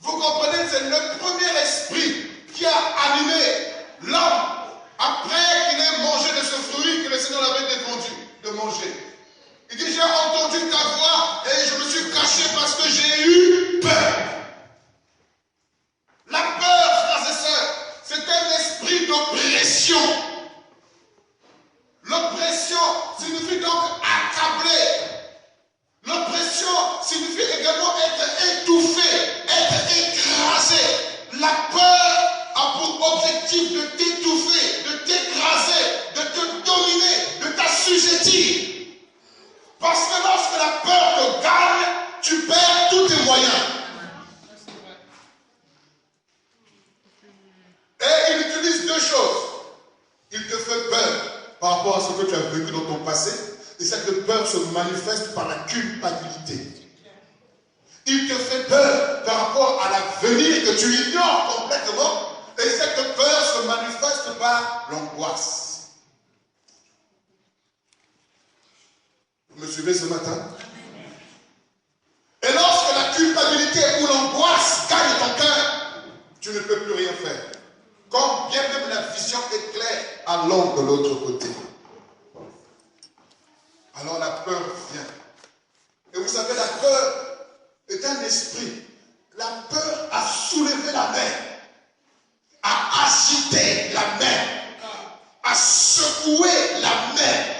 Vous comprenez, c'est le premier esprit qui a animé l'homme après qu'il ait mangé de ce fruit que le Seigneur avait défendu de manger. Il dit, j'ai entendu ta voix et je me suis caché parce que j'ai eu peur. La peur, frères et sœurs, c'est un esprit d'oppression. L'oppression signifie donc accabler. L'oppression signifie également être étouffé, être écrasé. La peur a pour objectif de t'étouffer, de t'écraser, de te dominer, de t'assujettir. Parce que lorsque la peur te gagne, tu perds tous tes moyens. Et il utilise deux choses. Il te fait peur par rapport à ce que tu as vécu dans ton passé. Et cette peur se manifeste par la culpabilité. Il te fait peur par rapport à l'avenir que tu ignores complètement. Et cette peur se manifeste par l'angoisse. Vous me suivez ce matin? Et lorsque la culpabilité ou l'angoisse gagne ton cœur, tu ne peux plus rien faire. Quand bien même la vision est claire à l'ombre de l'autre côté. Alors la peur vient. Et vous savez, la peur est un esprit. La peur a soulevé la mer, a agité la mer, a secoué la mer,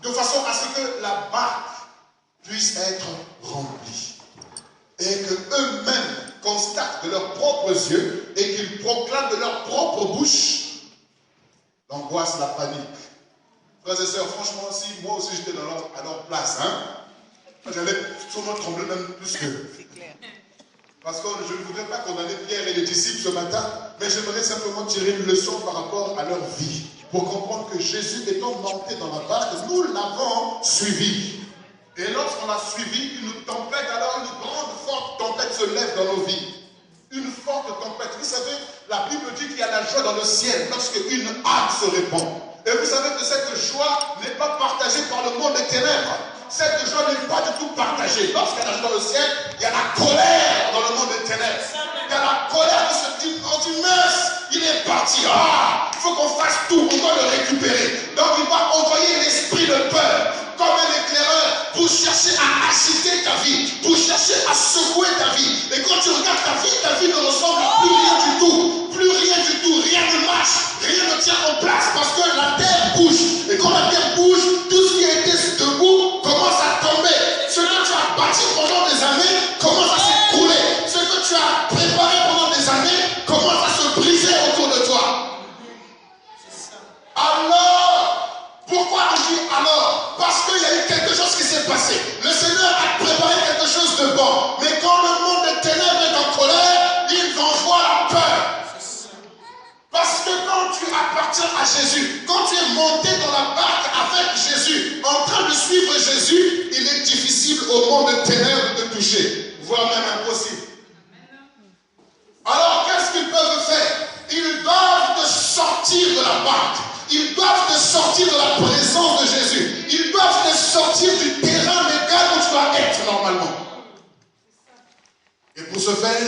de façon à ce que la barque puisse être remplie. Et que eux-mêmes constatent de leurs propres yeux et qu'ils proclament de leur propre bouche l'angoisse, la panique. Frères et sœurs, franchement, si moi aussi j'étais à leur place, j'allais sûrement trembler même plus que. Parce que je ne voudrais pas condamner Pierre et les disciples ce matin, mais j'aimerais simplement tirer une leçon par rapport à leur vie, pour comprendre que Jésus étant monté dans la barque, nous l'avons suivi. Et lorsqu'on a suivi une tempête, alors une grande, forte tempête se lève dans nos vies. Une forte tempête. Vous savez, la Bible dit qu'il y a la joie dans le ciel lorsque une âme se répand. Et vous savez que cette joie n'est pas partagée par le monde des ténèbres. Cette joie n'est pas du tout partagée. Lorsqu'il y a la joie dans le ciel, il y a la colère dans le monde des ténèbres. Il y a la colère qui se dit, on dit, mince, il est parti. Ah, il faut qu'on fasse tout, on doit le récupérer. Donc il va envoyer l'esprit de peur, comme un éclaireur, pour chercher à agiter ta vie, pour chercher à secouer ta vie. Et quand tu regardes ta vie ne ressemble à plus rien du tout. Plus rien du tout, rien ne marche, rien ne tient en place parce que la terre bouge. Et quand la terre bouge, tout ce qui a été debout commence à tomber. Ce que tu as bâti pendant des années commence à s'écrouler. Ce que tu as préparé pendant des années commence à se briser autour de toi. Alors, pourquoi on dit alors? Parce qu'il y a eu quelque chose qui s'est passé. Le Seigneur a préparé quelque chose de bon. Mais quand le monde des ténèbres est en colère, il envoie la peur. Parce que quand tu appartiens à Jésus, quand tu es monté dans la barque avec Jésus, en train de suivre Jésus, il est difficile au monde de ténèbres de toucher, voire même impossible. Alors qu'est-ce qu'ils peuvent faire? Ils doivent te sortir de la barque. Ils doivent te sortir de la présence de Jésus. Ils doivent te sortir du terrain légal où tu dois être normalement. Et pour ce faire,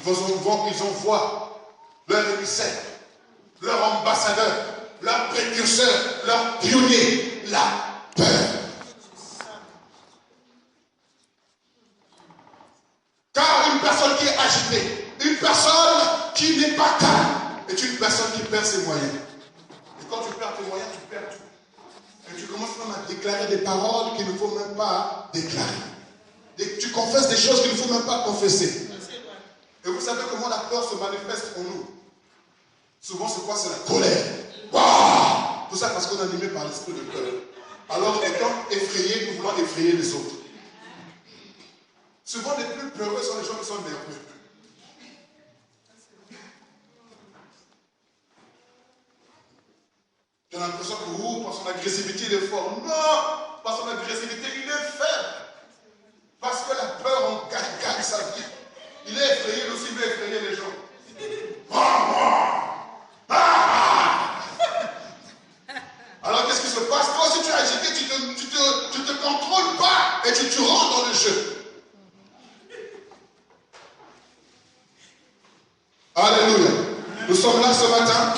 ils envoient leur émissaire, leur ambassadeur, leur précurseur, leur pionnier, la peur. Car une personne qui est agitée, une personne qui n'est pas calme, est une personne qui perd ses moyens. Et quand tu perds tes moyens, tu perds tout. Et tu commences même à déclarer des paroles qu'il ne faut même pas déclarer. Et tu confesses des choses qu'il ne faut même pas confesser. Et vous savez comment la peur se manifeste en nous? Souvent, c'est quoi? C'est la colère. Waouh! Tout ça parce qu'on est animé par l'esprit de peur. Alors, étant effrayés, nous voulons effrayer les autres. Souvent, les plus peureux sont les gens qui sont nerveux. Tu as l'impression que, par son agressivité, il est fort. Non! Par son agressivité, il est faible. Parce que la peur, on gagne sa vie. Il est effrayé, lui aussi, il veut effrayer les gens. Alors qu'est-ce qui se passe? Toi, si tu es agité, tu te contrôles pas et tu rentres dans le jeu. Alléluia. Nous sommes là ce matin.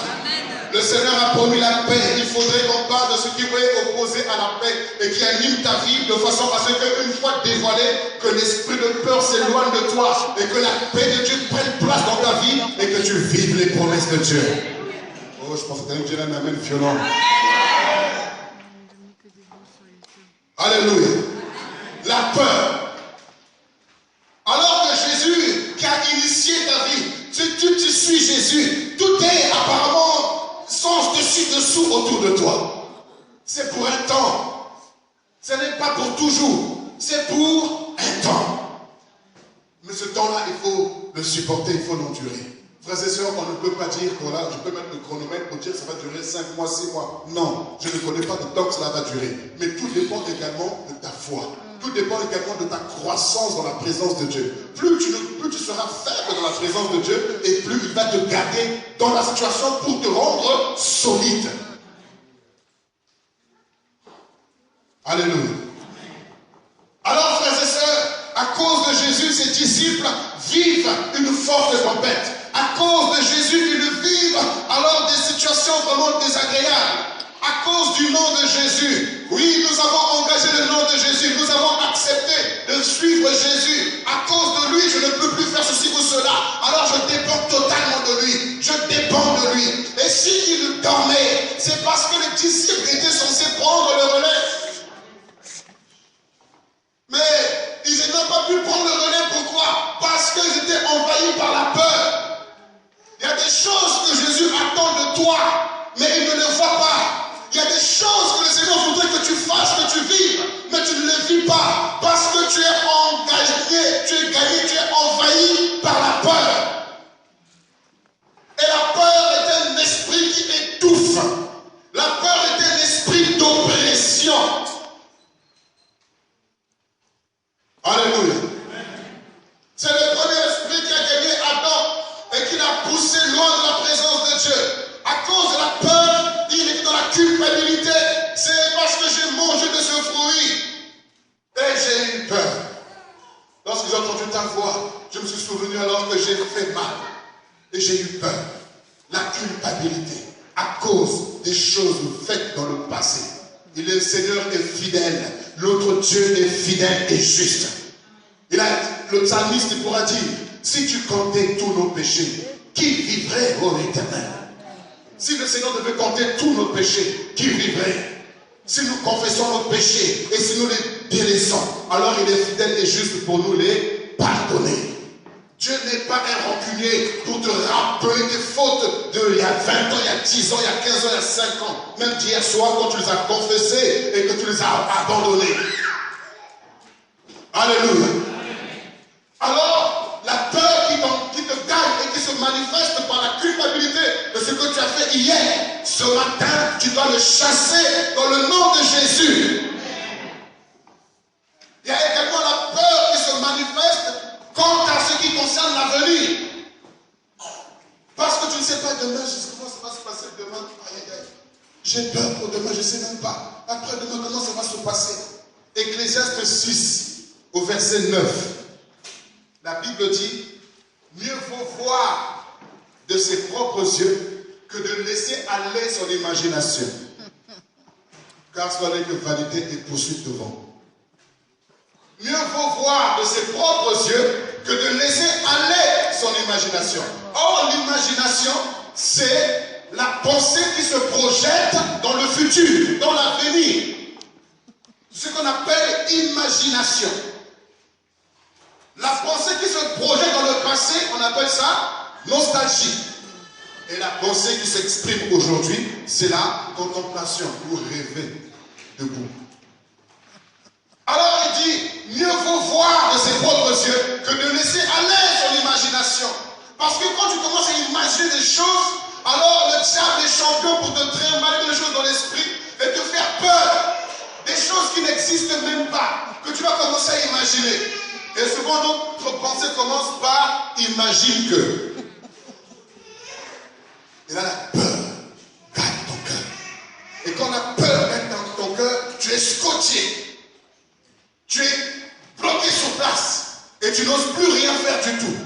Le Seigneur a promis la paix. Il faudrait qu'on parle de ce qui est opposé à la paix et qui anime ta vie de façon à ce qu'une fois dévoilé, que l'esprit de peur s'éloigne de toi et que la paix de Dieu prenne place dans ta vie et que tu vives les promesses de Dieu. Oh, je pense que tu as dit un amen violent. Alléluia. La peur. Alors que Jésus qui a initié ta vie, tu suis Jésus, tout est apparemment sens dessus-dessous autour de toi. C'est pour un temps. Ce n'est pas pour toujours. C'est pour un temps. Mais ce temps-là, il faut le supporter, il faut l'endurer. Frères et sœurs, on ne peut pas dire que voilà, je peux mettre le chronomètre pour dire que ça va durer 5 mois, 6 mois. Non, je ne connais pas de temps que cela va durer. Mais tout dépend également de ta foi. Tout dépend également de ta croissance dans la présence de Dieu. Plus tu seras faible dans la présence de Dieu, et plus il va te garder dans la situation pour te rendre solide. Alléluia. Alors, frères et sœurs, à cause de Jésus, ses disciples vivent une forte tempête. À cause de Jésus, ils vivent alors des situations vraiment désagréables. À cause du nom de Jésus, oui, nous avons engagé le nom de Jésus, nous avons accepté de suivre Jésus. À cause de lui, je ne peux plus faire ceci ou cela. Alors je dépends totalement de lui. Je dépends de lui. Et s'il dormait, c'est parce que les disciples étaient censés prendre le relais. Mais ils n'ont pas pu prendre le relais. Pourquoi? Parce qu'ils étaient envahis par la peur. Il y a des choses que Jésus attend de toi, mais il ne les voit pas. Il y a des choses que le Seigneur voudrait que tu fasses, que tu vives, mais tu ne les vis pas. Parce que tu es engagé, tu es gagné, tu es envahi par la peur. Et la peur est un esprit qui étouffe. La peur est un esprit d'oppression. Alléluia. C'est le premier esprit qui a gagné Adam et qui l'a poussé loin de la présence de Dieu. À cause de la peur, il est dans la culpabilité. C'est parce que j'ai mangé de ce fruit. Et j'ai eu peur. Lorsque j'ai entendu ta voix, je me suis souvenu alors que j'ai fait mal. Et j'ai eu peur. La culpabilité. À cause des choses faites dans le passé. Et le Seigneur est fidèle. L'autre Dieu est fidèle et juste. Le psalmiste pourra dire, si tu comptais tous nos péchés, qui vivrait, ô Éternel? Si le Seigneur devait compter tous nos péchés, qui vivrait? Si nous confessons nos péchés et si nous les délaissons, alors il est fidèle et juste pour nous les pardonner. Dieu n'est pas un rancunier pour te rappeler tes fautes d'il y a 20 ans, il y a 10 ans, il y a 15 ans, il y a 5 ans. Même d'hier soir quand tu les as confessés et que tu les as abandonnés. Alléluia. Alors, la peur qui te gagne et qui se manifeste par la culpabilité de ce que tu as fait hier, ce matin, tu dois le chasser dans le nom de Jésus. Il y a également la peur qui se manifeste quant à ce qui concerne l'avenir. Parce que tu ne sais pas demain, je sais comment ça va se passer demain. Aïe, aïe, aïe. J'ai peur pour demain, je ne sais même pas. Après demain, comment ça va se passer? Ecclésiaste 6, au verset 9. La Bible dit, mieux vaut voir de ses propres yeux que de laisser aller son imagination. Car ce n'est que vanité et poursuite devant. Mieux vaut voir de ses propres yeux que de laisser aller son imagination. Or, l'imagination, c'est la pensée qui se projette dans le futur, dans l'avenir. Ce qu'on appelle imagination. La pensée qui se projette dans le passé, on appelle ça nostalgie. Et la pensée qui s'exprime aujourd'hui, c'est la contemplation, ou rêver debout. Alors il dit, mieux vaut voir de ses propres yeux que de laisser aller son imagination. Parce que quand tu commences à imaginer des choses, alors le diable est champion pour te trimballer des choses dans l'esprit et te faire peur. Des choses qui n'existent même pas, que tu vas commencer à imaginer. Et souvent notre pensée commence par imagine que. Et là la peur gagne ton cœur. Et quand la peur gagne dans ton cœur, tu es scotché. Tu es bloqué sur place. Et tu n'oses plus rien faire du tout.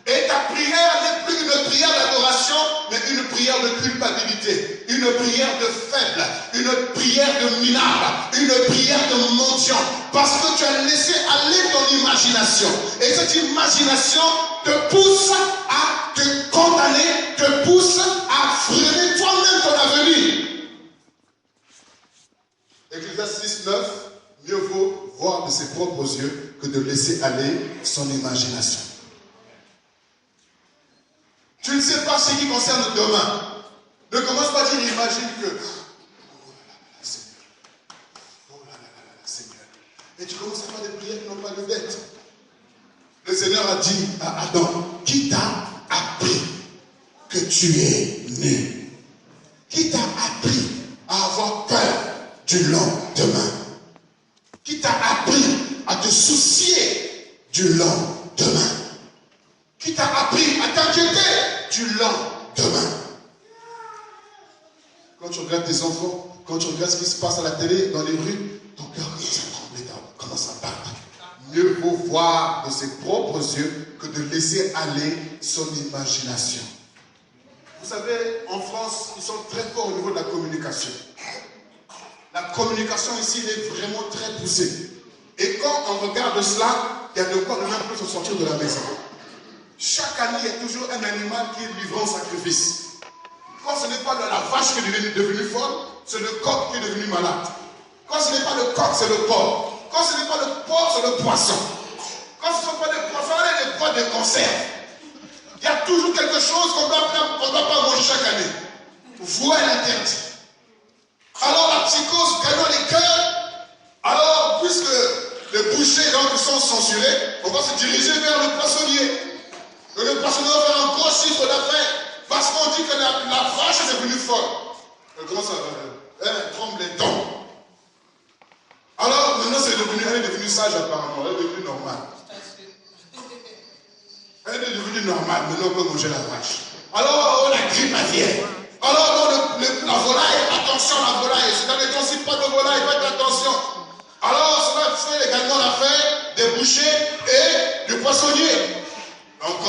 Et ta prière n'est plus une prière d'adoration, mais une prière de culpabilité, une prière de faible, une prière de minable, une prière de mendiant. Parce que tu as laissé aller ton imagination. Et cette imagination te pousse à te condamner, te pousse à freiner toi-même ton avenir. Ecclésiaste 6:9, mieux vaut voir de ses propres yeux que de laisser aller son imagination. Tu ne sais pas ce qui concerne demain. Ne commence pas à dire, imagine que, oh là là, Seigneur, oh là là, Seigneur. Et tu commences à faire des prières qui n'ont pas de bête. Le Seigneur a dit à Adam, qui t'a appris que tu es nu? Qui t'a appris à avoir peur du lendemain? Qui t'a appris à te soucier du lendemain? Qui t'a appris à t'inquiéter du lendemain? Quand tu regardes tes enfants, quand tu regardes ce qui se passe à la télé, dans les rues, ton cœur commence à battre. Mieux vaut voir de ses propres yeux que de laisser aller son imagination. Vous savez, en France, ils sont très forts au niveau de la communication. La communication ici est vraiment très poussée. Et quand on regarde cela, il y a de quoi ne même plus se sortir de la maison. Chaque année, il y a toujours un animal qui est livré en sacrifice. Quand ce n'est pas la vache qui est devenue folle, c'est le coq qui est devenu malade. Quand ce n'est pas le coq, c'est le porc. Quand ce n'est pas le porc, c'est le poisson. Quand ce ne sont pas des poissons, c'est des pois de conserve. Il y a toujours quelque chose qu'on ne doit pas manger chaque année. Voile interdit. Alors la psychose gagnant les cœurs, alors puisque les bouchers donc sont censurés, on va se diriger vers le poissonnier. Et le poissonnier va faire un gros chiffre d'affaires parce qu'on dit que la vache est devenue folle. Elle commence elle tremble les dents. Alors maintenant elle est devenue sage apparemment, elle est devenue normale. Elle est devenue normale, maintenant on peut manger la vache. Alors la grippe vient. Alors la volaille, attention la volaille, c'est dans les temps pas de volaille, faites attention. Alors cela fait également l'affaire des bouchers et du poissonnier.